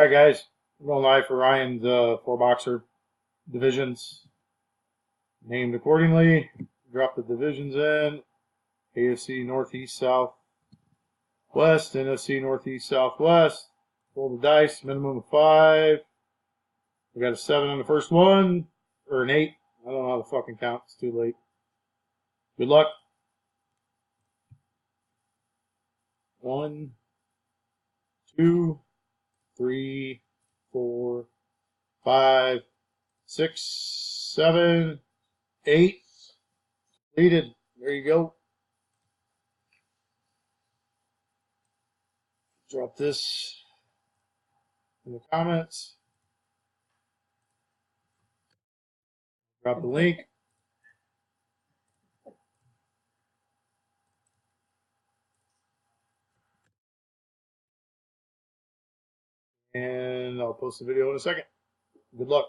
All right, guys, I'm going live for Ryan's 4-boxer divisions. Named accordingly. Drop the divisions in. AFC Northeast, South, West. NFC Northeast, Southwest. Roll the dice, minimum of 5. We got a 7 on the first one, or an 8. I don't know how to fucking count. It's too late. Good luck. 1, 2, 3, 4, 5, 6, 7, 8. Completed. There you go. Drop this in the comments. Drop the link. And I'll post the video in a second. Good luck.